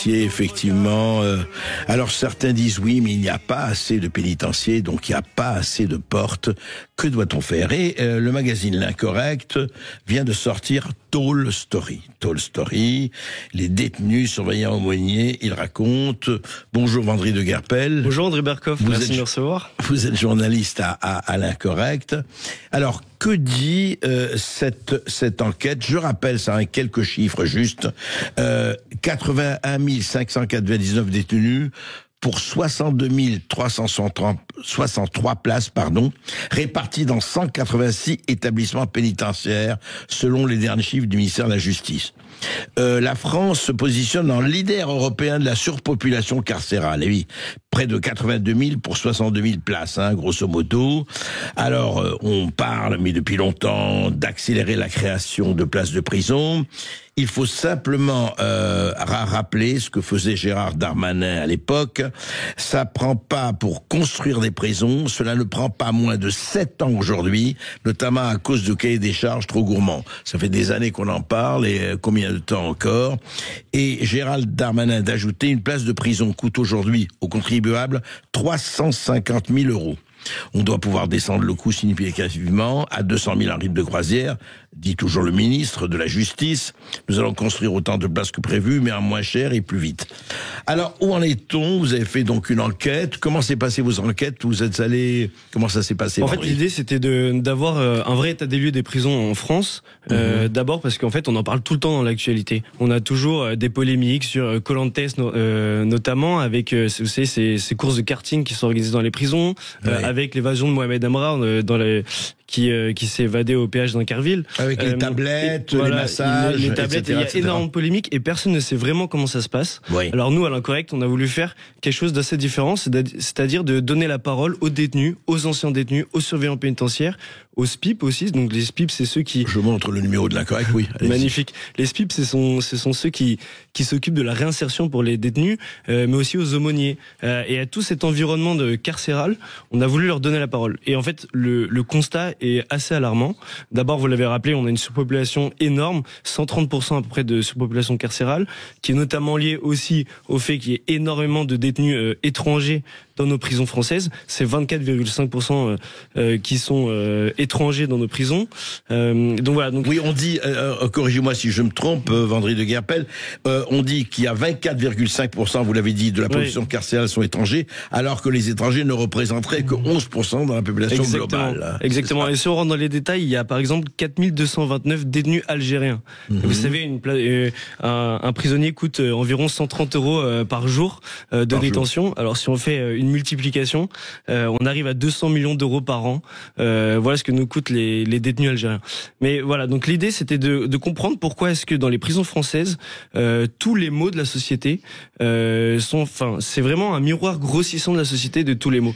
pénitenciers, effectivement. Alors certains disent oui, mais il n'y a pas assez de pénitenciers, donc il n'y a pas assez de portes. Que doit-on faire? Et le magazine L'Incorrect vient de sortir Tall Story. Tall Story, les détenus surveillants aumôniers, il raconte. Bonjour Vendry de Guerpel. Bonjour André Berkoff, merci de me recevoir. Vous êtes journaliste à L'Incorrect. Alors, que dit cette enquête? Je rappelle ça, hein, quelques chiffres justes. 81 599 détenus pour 62 363 places, réparties dans 186 établissements pénitentiaires, selon les derniers chiffres du ministère de la Justice. La France se positionne en leader européen de la surpopulation carcérale. Et oui, près de 82 000 pour 62 000 places, hein, grosso modo. Alors, on parle, mais depuis longtemps, d'accélérer la création de places de prison. Il faut simplement rappeler ce que faisait Gérard Darmanin à l'époque. Ça prend pas pour construire des prisons, cela ne prend pas moins de 7 ans aujourd'hui, notamment à cause du cahier des charges trop gourmand. Ça fait des années qu'on en parle, et combien de temps encore? Et Gérard Darmanin d'ajouter une place de prison coûte aujourd'hui aux contribuables 350 000 €. On doit pouvoir descendre le coût significativement à 200 000 en rythme de croisière, dit toujours le ministre de la Justice. Nous allons construire autant de places que prévu, mais à moins cher et plus vite. Alors, où en est-on? Vous avez fait donc une enquête. Comment s'est passé vos enquêtes? Vous êtes allé... Comment ça s'est passé? En fait, l'idée, c'était d'avoir un vrai état des lieux des prisons en France. D'abord parce qu'en fait, on en parle tout le temps dans l'actualité. On a toujours des polémiques sur Koh-Lanta, notamment avec vous savez, ces courses de karting qui sont organisées dans les prisons, avec l'évasion de Mohamed Amra qui s'est évadé au péage d'Incarville. Avec les tablettes, les massages, les tablettes, etc. Il y a énormément de polémiques et personne ne sait vraiment comment ça se passe. Oui. Alors nous, à l'Incorrect, on a voulu faire quelque chose d'assez différent, c'est-à-dire de donner la parole aux détenus, aux anciens détenus, aux surveillants pénitentiaires, aux SPIP aussi. Donc les SPIP, c'est ceux qui... Je montre le numéro de l'Incorrect, oui. Magnifique. Les SPIP, ce sont ceux qui s'occupent de la réinsertion pour les détenus, mais aussi aux aumôniers. Et à tout cet environnement carcéral, on a voulu leur donner la parole. Et en fait, le constat est assez alarmant. D'abord, vous l'avez rappelé, on a une surpopulation énorme, 130% à peu près de surpopulation carcérale, qui est notamment liée aussi au fait qu'il y ait énormément de détenus étrangers dans nos prisons françaises. C'est 24,5% qui sont étrangers dans nos prisons. Donc voilà. Donc... Oui, on dit, corrigez-moi si je me trompe, Vendry de Guerpel, on dit qu'il y a 24,5%, vous l'avez dit, de la population carcérale sont étrangers, alors que les étrangers ne représenteraient que 11% dans la population globale. Exactement. Et si on rentre dans les détails, il y a par exemple 4229 détenus algériens. Vous savez, un prisonnier coûte environ 130 € par jour de détention. Alors si on fait une multiplication, on arrive à 200 millions d'euros par an. Voilà ce que nous coûtent les détenus algériens. Mais voilà, donc l'idée c'était de comprendre pourquoi est-ce que dans les prisons françaises, tous les maux de la société c'est vraiment un miroir grossissant de la société, de tous les maux.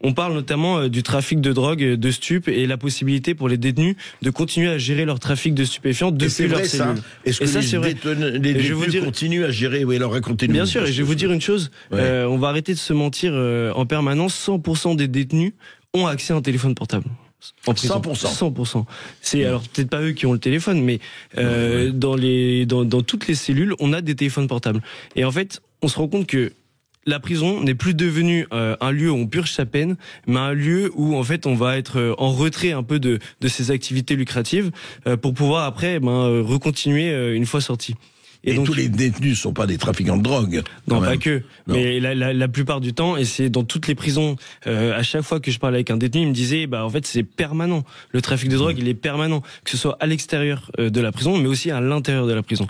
On parle notamment du trafic de drogue, de stupes et la possibilité pour les détenus de continuer à gérer leur trafic de stupéfiants depuis leur cellule. Est-ce que les détenus continuent à gérer? Oui, alors racontez-nous. Bien sûr, et je vais vous dire une chose, on va arrêter de se mentir en permanence, 100% des détenus ont accès à un téléphone portable. En prison. 100%. C'est alors peut-être pas eux qui ont le téléphone, mais dans toutes les cellules, on a des téléphones portables. Et en fait, on se rend compte que la prison n'est plus devenue un lieu où on purge sa peine, mais un lieu où en fait on va être en retrait un peu de ses activités lucratives pour pouvoir après recontinuer une fois sorti. Et donc, tous les détenus ne sont pas des trafiquants de drogue. Non, pas que. Non. Mais la plupart du temps, et c'est dans toutes les prisons, à chaque fois que je parle avec un détenu, il me disait, en fait, c'est permanent. Le trafic de drogue, il est permanent. Que ce soit à l'extérieur de la prison, mais aussi à l'intérieur de la prison.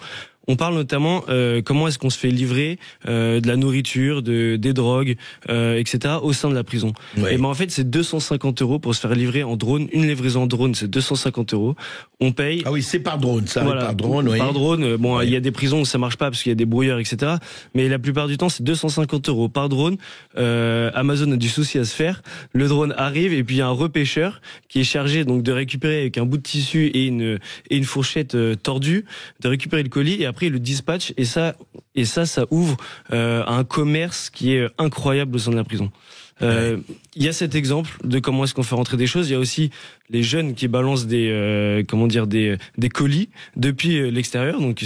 On parle notamment comment est-ce qu'on se fait livrer de la nourriture, des drogues, etc. au sein de la prison. Ouais. Et en fait, c'est 250 € pour se faire livrer en drone. Une livraison en drone, c'est 250 €. On paye. Ah oui, c'est par drone, ça. Voilà, par drone, oui. Par drone. Bon, il y a des prisons où ça marche pas parce qu'il y a des brouilleurs, etc. Mais la plupart du temps, c'est 250 € par drone. Amazon a du souci à se faire. Le drone arrive et puis il y a un repêcheur qui est chargé donc de récupérer avec un bout de tissu et une fourchette tordue, de récupérer le colis et après il le dispatch et ça ouvre un commerce qui est incroyable au sein de la prison. Il il y a cet exemple de comment est-ce qu'on fait rentrer des choses. Il y a aussi les jeunes qui balancent des colis depuis l'extérieur. Donc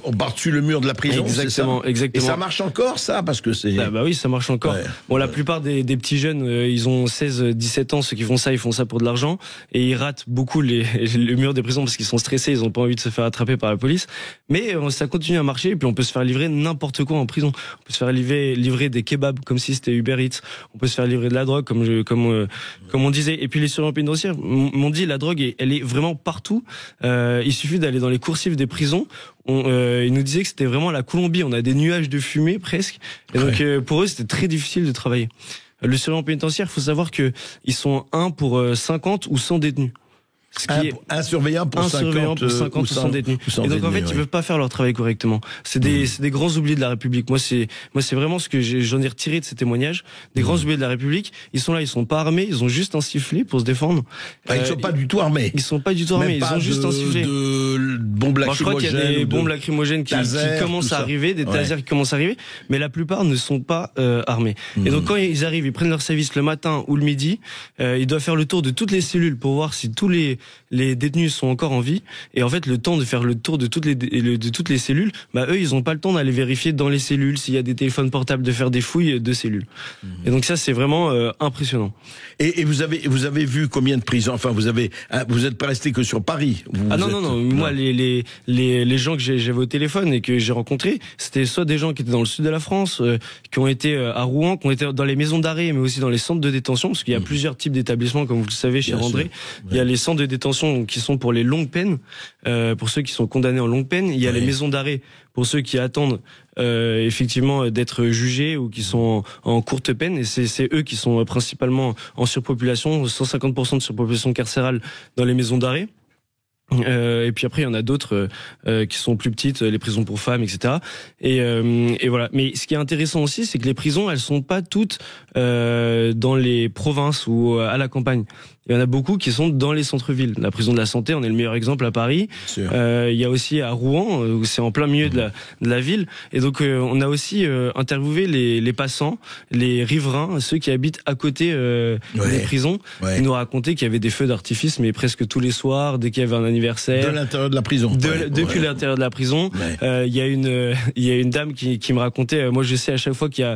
on part dessus le mur de la prison. Exactement. Et ça marche encore, ça, parce que c'est. Bah oui, ça marche encore. Ouais. Bon, la plupart des petits jeunes, ils ont 16-17 ans. Ceux qui font ça, ils font ça pour de l'argent et ils ratent beaucoup le mur des prisons parce qu'ils sont stressés. Ils ont pas envie de se faire attraper par la police. Mais ça continue à marcher et puis on peut se faire livrer n'importe quoi en prison. On peut se faire livrer des kebabs comme si c'était Uber Eats. On peut se faire livrer de la drogue comme on disait. Et puis les surveillants pénitentiaires m'ont dit la drogue elle est vraiment partout. Il suffit d'aller dans les coursives des prisons. Ils nous disaient que c'était vraiment la Colombie. On a des nuages de fumée presque. Et donc pour eux c'était très difficile de travailler. Le surveillant pénitentiaire, il faut savoir que ils sont 1 pour 50 ou 100 détenus. Un surveillant pour 50 ou 100 détenus. Et donc en fait, ils peuvent pas faire leur travail correctement. C'est des grands oubliés de la République. Moi, c'est vraiment ce que j'en ai retiré de ces témoignages. Des grands oubliés de la République. Ils sont là, ils sont pas armés, ils ont juste un sifflet pour se défendre. Ils sont pas du tout armés. Ils sont pas du tout armés. Ils ont juste un sifflet. De bombes lacrymogènes. Je crois qu'il y a des bombes lacrymogènes qui commencent à arriver, des tasers qui commencent à arriver, mais la plupart ne sont pas armés. Et donc quand ils arrivent, ils prennent leur service le matin ou le midi. Ils doivent faire le tour de toutes les cellules pour voir si tous les détenus sont encore en vie. Et en fait, le temps de faire le tour de toutes les cellules, eux, ils ont pas le temps d'aller vérifier dans les cellules s'il y a des téléphones portables, de faire des fouilles de cellules. Et donc ça, c'est vraiment impressionnant. Et vous avez vu combien de prisons? Enfin, vous êtes pas resté que sur Paris. Non. Moi, les gens que j'avais au téléphone et que j'ai rencontrés, c'était soit des gens qui étaient dans le sud de la France, qui ont été à Rouen, qui ont été dans les maisons d'arrêt, mais aussi dans les centres de détention, parce qu'il y a plusieurs types d'établissements, comme vous le savez, chez André. Il y a les centres de détention qui sont pour les longues peines, pour ceux qui sont condamnés en longue peine. Il y a les maisons d'arrêt pour ceux qui attendent effectivement d'être jugés ou qui sont en courte peine. Et c'est eux qui sont principalement en surpopulation, 150% de surpopulation carcérale dans les maisons d'arrêt. Et puis après il y en a d'autres qui sont plus petites, les prisons pour femmes, etc. Et voilà. Mais ce qui est intéressant aussi, c'est que les prisons, elles sont pas toutes dans les provinces ou à la campagne. Il y en a beaucoup qui sont dans les centres-villes. La prison de la Santé, on est le meilleur exemple à Paris. Il y a aussi à Rouen, où c'est en plein milieu de la ville. Et donc, on a aussi interviewé les passants, les riverains, ceux qui habitent à côté des prisons, qui nous racontaient qu'il y avait des feux d'artifice, mais presque tous les soirs, dès qu'il y avait un anniversaire. De l'intérieur de la prison. Depuis l'intérieur de la prison. Il y a une dame qui me racontait, moi je sais à chaque fois qu'il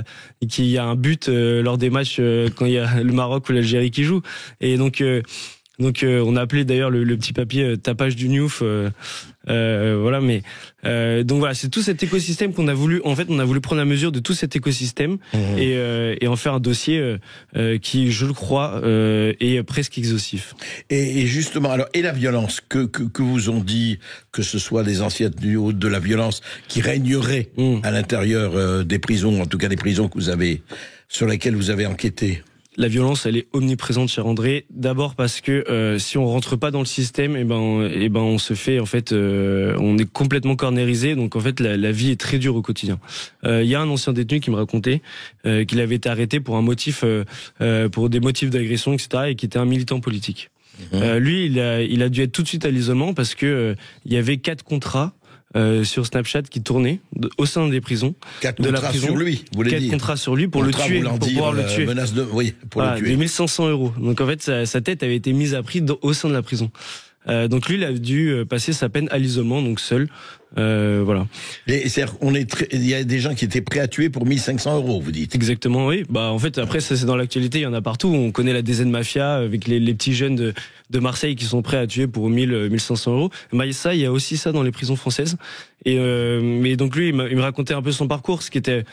y a un but lors des matchs quand il y a le Maroc ou l'Algérie qui joue. Et donc on a appelé d'ailleurs le petit papier tapage du Newf, voilà. Mais donc voilà, c'est tout cet écosystème qu'on a voulu. En fait, on a voulu prendre la mesure de tout cet écosystème et en faire un dossier qui, je le crois, est presque exhaustif. Et justement, alors, et la violence que vous ont dit, que ce soit des anciens de la violence qui régnerait à l'intérieur des prisons, en tout cas des prisons sur lesquelles vous avez enquêté. La violence, elle est omniprésente, cher André. D'abord parce que si on rentre pas dans le système, on se fait en fait, on est complètement cornérisé. Donc en fait, la vie est très dure au quotidien. Il y a un ancien détenu qui me racontait qu'il avait été arrêté pour un motif, pour des motifs d'agression, etc., et qui était un militant politique. Lui, il a dû être tout de suite à l'isolement parce que il y avait 4 contrats. Sur Snapchat qui tournait au sein des prisons. 4 contrats sur lui, vous voulez dire. 4 contrats sur lui pour le tuer, pour pouvoir le tuer. Menace de, oui, pour le tuer. 2500 €. Donc en fait, sa tête avait été mise à prix au sein de la prison. Donc lui, il a dû passer sa peine à l'isolement, donc seul. Voilà. Et il y a des gens qui étaient prêts à tuer pour 1500 €, vous dites. Exactement, oui. En fait, après, ça c'est dans l'actualité, il y en a partout. On connaît la DZ Mafia avec les petits jeunes de Marseille qui sont prêts à tuer pour 1500 €. Mais ça, il y a aussi ça dans les prisons françaises. Mais donc lui, il me racontait un peu son parcours. Ce qui était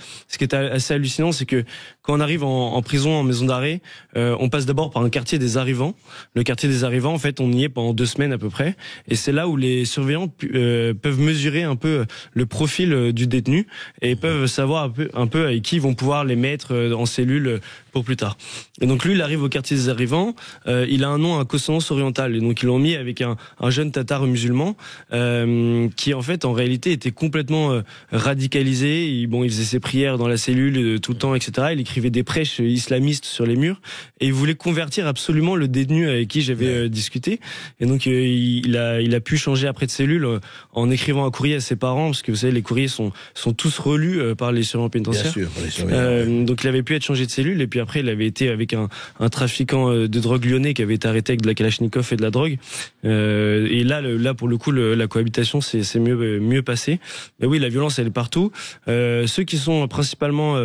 assez hallucinant, c'est que quand on arrive en prison, en maison d'arrêt, on passe d'abord par un quartier des arrivants. Le quartier des arrivants, en fait, on y est pendant 2 semaines à peu près. Et c'est là où les surveillants peuvent mesurer un peu le profil du détenu et peuvent savoir un peu avec qui ils vont pouvoir les mettre en cellule pour plus tard. Et donc lui, il arrive au quartier des arrivants. Il a un nom à consonance orientale. Et donc ils l'ont mis avec un jeune tatar musulman qui en fait en réalité était complètement radicalisé. Il faisait ses prières dans la cellule tout le temps, etc. Il écrivait des prêches islamistes sur les murs et il voulait convertir absolument le détenu avec qui j'avais discuté. Et donc il a pu changer après de cellule en écrivant un courrier à ses parents, parce que vous savez les courriers sont tous relus par les surveillants pénitentiaires. Bien sûr, par les surveillants. Donc il avait pu être changé de cellule et puis puis après il avait été avec un trafiquant de drogue lyonnais qui avait été arrêté avec de la Kalachnikov et de la drogue. Et là pour le coup la cohabitation c'est mieux passé. Mais oui, la violence elle est partout. Ceux qui sont principalement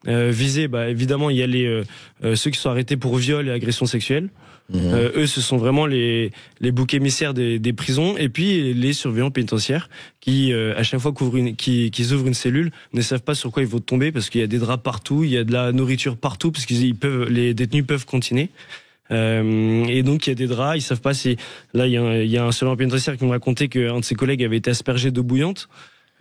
visés, évidemment il y a ceux qui sont arrêtés pour viol et agression sexuelle. Eux, ce sont vraiment les boucs émissaires des prisons, et puis les surveillants pénitentiaires qui, à chaque fois qu'ils ouvrent une cellule, ne savent pas sur quoi ils vont tomber, parce qu'il y a des draps partout, il y a de la nourriture partout, parce que les détenus peuvent continuer. Et donc il y a des draps, ils savent pas si là il y a un surveillant pénitentiaire qui me racontait qu'un de ses collègues avait été aspergé d'eau bouillante.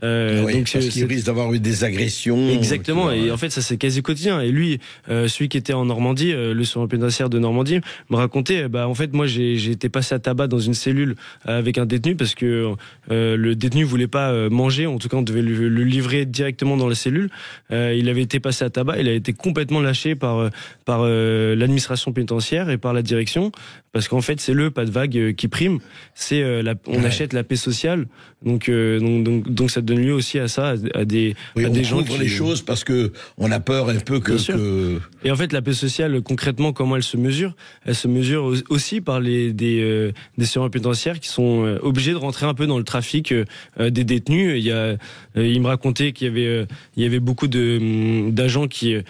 Oui, donc parce qu'il risque d'avoir eu des agressions. Exactement, et en fait ça c'est quasi quotidien. Et lui, celui qui était en Normandie, le surveillant pénitentiaire de Normandie, me racontait, en fait moi j'ai été passé à tabac dans une cellule avec un détenu parce que le détenu voulait pas manger, en tout cas on devait le livrer directement dans la cellule. Il avait été passé à tabac, il a été complètement lâché par l'administration pénitentiaire et par la direction, parce qu'en fait c'est le pas de vague qui prime, c'est on achète la paix sociale, donc ça donne lieu aussi à ça, à des gens qui les choses parce que on a peur un peu que. Et en fait, la paix sociale, concrètement, comment elle se mesure? Elle se mesure aussi par des surveillants pénitentiaires qui sont obligés de rentrer un peu dans le trafic des détenus. Il me racontait qu'il y avait beaucoup d'agents qui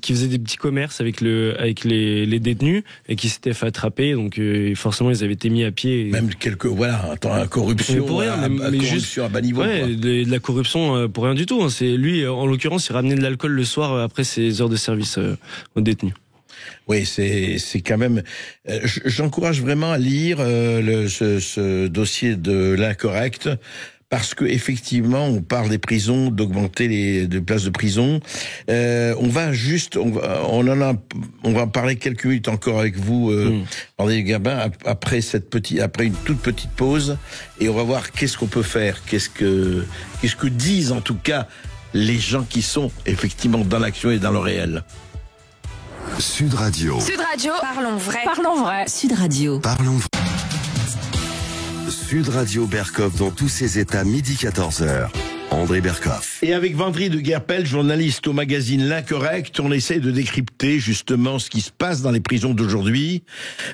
faisaient des petits commerces avec les détenus et qui s'étaient fait attraper, donc forcément ils avaient été mis à pied. Même corruption, pour rien, mais corruption à bas niveau. Ouais, de la corruption pour rien du tout. C'est lui, en l'occurrence, il ramenait de l'alcool le soir après ses heures de service aux détenus. Oui, c'est quand même. J'encourage vraiment à lire ce dossier de l'incorrect. Parce que effectivement, on parle des prisons, d'augmenter les places de prison. On va en parler quelques minutes encore avec vous, André Gabin, après une toute petite pause, et on va voir qu'est-ce qu'on peut faire, qu'est-ce que disent en tout cas les gens qui sont effectivement dans l'action et dans le réel. Sud Radio. Sud Radio. Parlons vrai. Parlons vrai. Sud Radio. Parlons vrai. Sud Radio Berkov dans tous ses états, midi 14h. André Berkov. Et avec Vendry de Guerpel, journaliste au magazine L'Incorrect, on essaie de décrypter justement ce qui se passe dans les prisons d'aujourd'hui,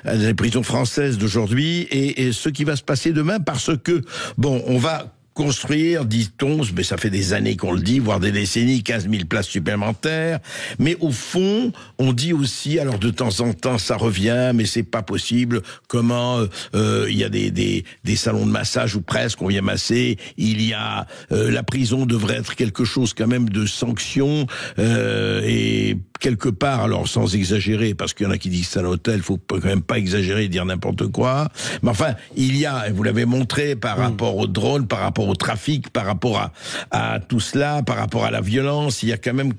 dans les prisons françaises d'aujourd'hui, et ce qui va se passer demain, parce que, on va construire, dit-on, mais ça fait des années qu'on le dit, voire des décennies, 15 000 places supplémentaires. Mais au fond, on dit aussi, alors de temps en temps, ça revient, mais c'est pas possible. Comment il y a des salons de massage où presque on vient masser. Il y a la prison devrait être quelque chose quand même de sanction et quelque part, alors sans exagérer, parce qu'il y en a qui disent que c'est un hôtel, faut quand même pas exagérer et dire n'importe quoi. Mais enfin, il y a, et vous l'avez montré, par rapport aux drones, par rapport au trafic, par rapport à tout cela, par rapport à la violence, il y a quand même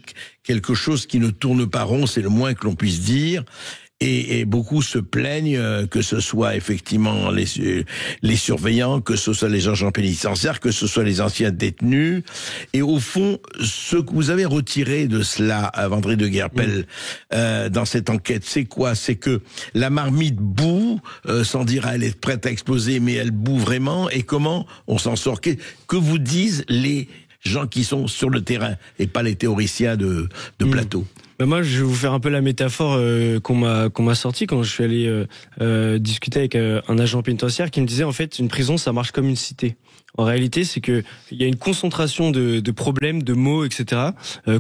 quelque chose qui ne tourne pas rond, c'est le moins que l'on puisse dire. Et beaucoup se plaignent que ce soit effectivement les surveillants, que ce soit les agents pénitentiaires, que ce soit les anciens détenus. Et au fond, ce que vous avez retiré de cela, Vendry de Guerpel, dans cette enquête, c'est quoi? C'est que la marmite bout, sans dire elle est prête à exploser, mais elle bout vraiment. Et comment on s'en sort? Que vous disent les gens qui sont sur le terrain et pas les théoriciens de plateau? Moi, je vais vous faire un peu la métaphore qu'on m'a sortie quand je suis allé discuter avec un agent pénitentiaire qui me disait en fait une prison ça marche comme une cité. En réalité, c'est que il y a une concentration de problèmes, de maux, etc.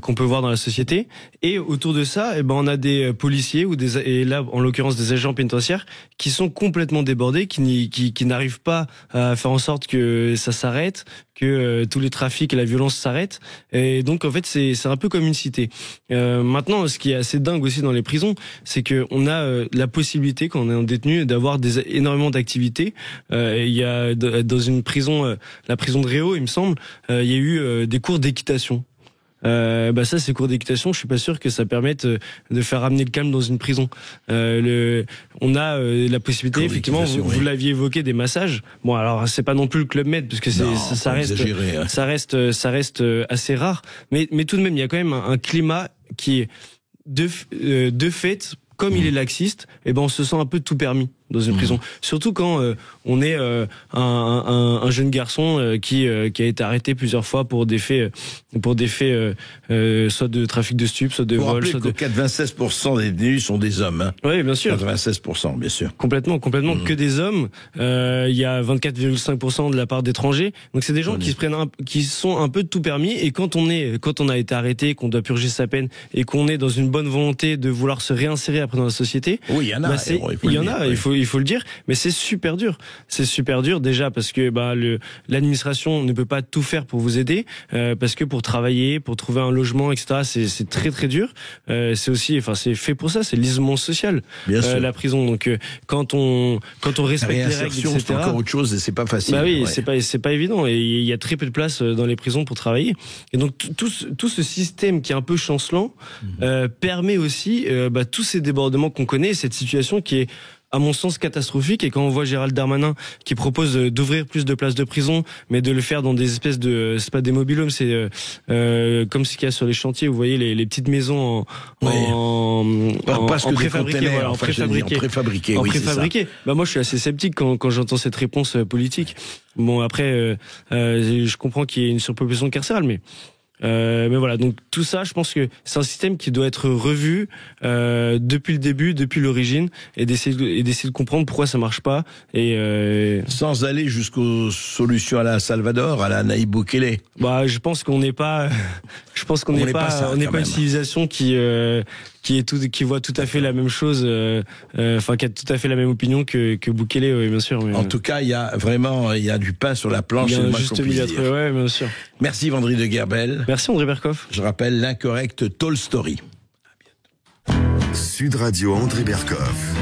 Qu'on peut voir dans la société. Et autour de ça, on a des policiers et là, en l'occurrence, des agents pénitentiaires qui sont complètement débordés, qui n'arrivent pas à faire en sorte que ça s'arrête, que tous les trafics et la violence s'arrêtent. Et donc, en fait, c'est un peu comme une cité. Maintenant, ce qui est assez dingue aussi dans les prisons, c'est que on a la possibilité, quand on est en détenu, d'avoir énormément d'activités. Il y a dans une prison, la prison de Réau, il me semble, il y a eu des cours d'équitation. Ça, ces cours d'équitation, je suis pas sûr que ça permette de faire ramener le calme dans une prison. On a la possibilité, effectivement, vous l'aviez évoqué, des massages. Bon, alors c'est pas non plus le Club Med, parce que ça reste assez rare. Mais tout de même, il y a quand même un climat qui est de fait, comme il est laxiste, on se sent un peu tout permis. dans une prison. Surtout quand on est un jeune garçon qui a été arrêté plusieurs fois pour des faits soit de trafic de stupes, soit de vol, soit de 96% des détenus sont des hommes. Hein. Oui, bien sûr. 96%, bien sûr. Complètement, que des hommes. Il y a 24,5% de la part d'étrangers. Donc c'est des gens qui sont un peu de tout permis. Et quand on a été arrêté, qu'on doit purger sa peine et qu'on est dans une bonne volonté de vouloir se réinsérer après dans la société, oui, il y en a. Il faut le dire, mais c'est super dur. C'est super dur déjà parce que l'administration ne peut pas tout faire pour vous aider, parce que pour travailler, pour trouver un logement, etc. C'est très très dur. C'est aussi, c'est fait pour ça. C'est l'isolement social, la prison. Donc quand on respecte les règles, etc. C'est encore autre chose et c'est pas facile. Bah oui, c'est pas évident et il y a très peu de place dans les prisons pour travailler. Et donc tout ce système qui est un peu chancelant permet aussi tous ces débordements qu'on connaît, cette situation qui est à mon sens catastrophique. Et quand on voit Gérald Darmanin qui propose d'ouvrir plus de places de prison, mais de le faire dans des espèces de, c'est pas des mobil-homes, c'est comme ce qu'il y a sur les chantiers, vous voyez les petites maisons en préfabriqué, moi je suis assez sceptique quand j'entends cette réponse politique. Bon après je comprends qu'il y ait une surpopulation carcérale, mais voilà, donc tout ça, je pense que c'est un système qui doit être revu depuis le début, depuis l'origine, et d'essayer de comprendre pourquoi ça marche pas. Et sans aller jusqu'aux solutions à la Salvador, à la Nayib Bukele. Je pense qu'on n'est pas, on n'est pas une civilisation qui voit tout à fait la même chose, qui a tout à fait la même opinion que Bukele, oui, bien sûr. Mais en tout cas, il y a du pain sur la planche. Il y a un juste milieu, ouais, bien sûr. Merci Vendry de Guerbel. Merci André Berkoff. Je rappelle l'incorrect Tall Story. Sud Radio André Berkoff.